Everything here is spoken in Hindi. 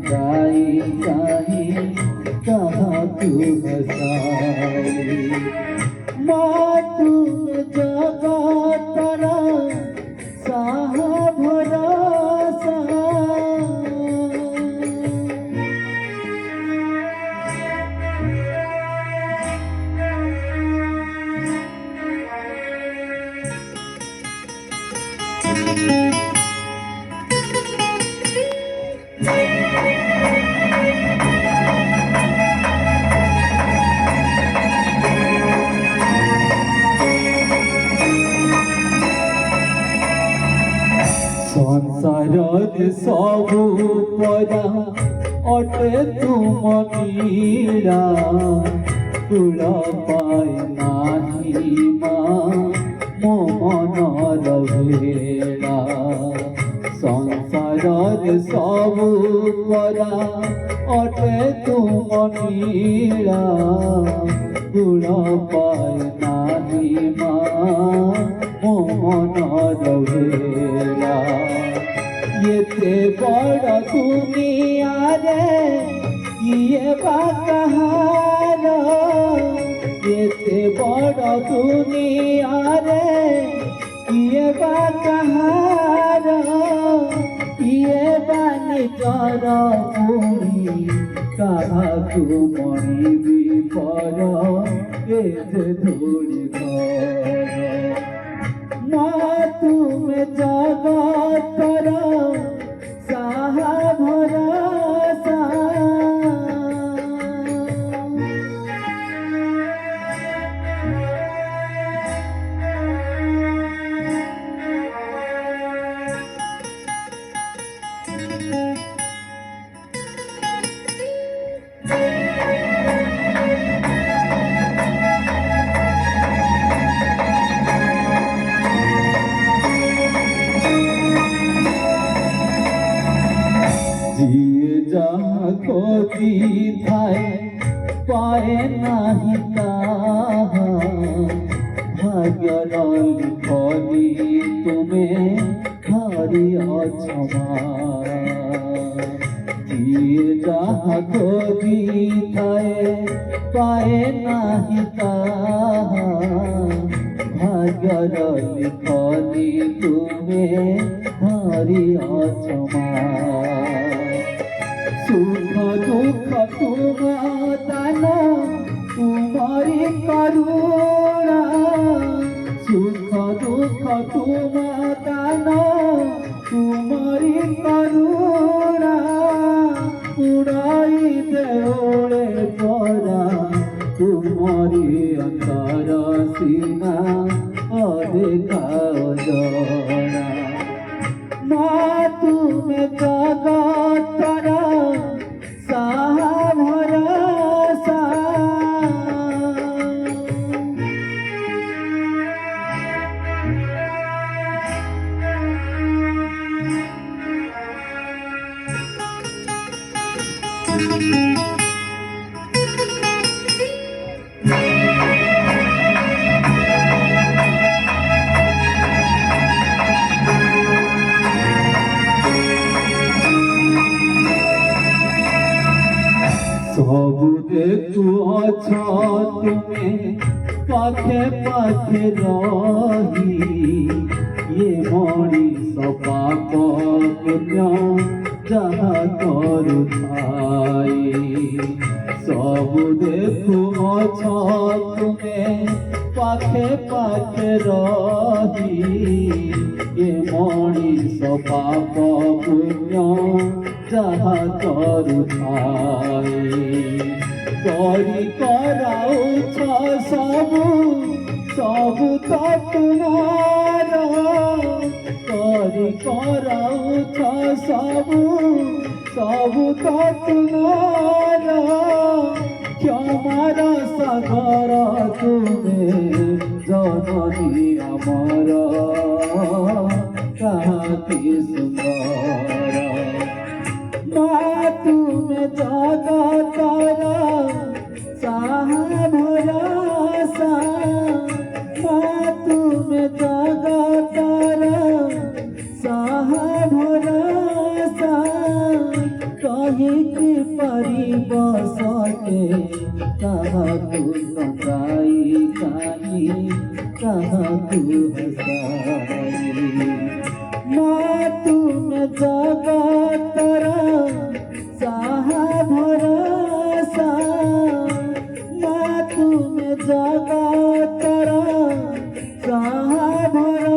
गाई गाई कहाँ तू हसाई माँ तुम जगत तारा साहा भरोसा संसार सबु परा अटे तुम मीरा कुल पाए नाही मो मन भेड़ा संसार सबु परा अटे तुम मीरा कुल पाए नाही मो मन भेड़ा येते बड़ दुनिया रे ये बाकार येते बड़ दुनिया रे ये बाकार ये बानी कर पुरी कहा तू मणि भी पर एते धूली घर माँ तुम जगत साहा भरोसा जिए जहाँ खोजी थाए पाए नहीं ताहा भाग्यर लिखली तुम्हें हरि अक्षमा जिए जहाँ खोजी थाए पाए नहीं ताहा भाग्यर लिखली तुम्हें हरि अक्षमा सुख दुख तुम दान तुम्हारी करुणा सुख दुख तुम दान तुम्हारी करुणा उड़ाई देओले परा तुम्हारी अंतर सीना अधिका जना माँ तुम जगत साहा भरोसा सबु देखु तुम्हें पाखे पाखे रही ये मणि सपाप पुण्य जहाँ करू सबु देखु तुम्हें पाखे पाखे रही ये मणि सपाप पुण्य जहाँ करू करी कराउछ सबु सबु तो तुम्हार करी कराउछ सबु सबु तो तुम्हार क्षमार सागर तुमे जननी अमर काकी सुंदर माँ तुम जगत साहा भरोसा माँ तुम जगत साहा भरोसा कहीं ठीक परिब सके काहाकु कंगाई कानी काहाकु हसाई माँ तुम जगतर साहा भरोसा माँ तुम जगतर साहा भरोसा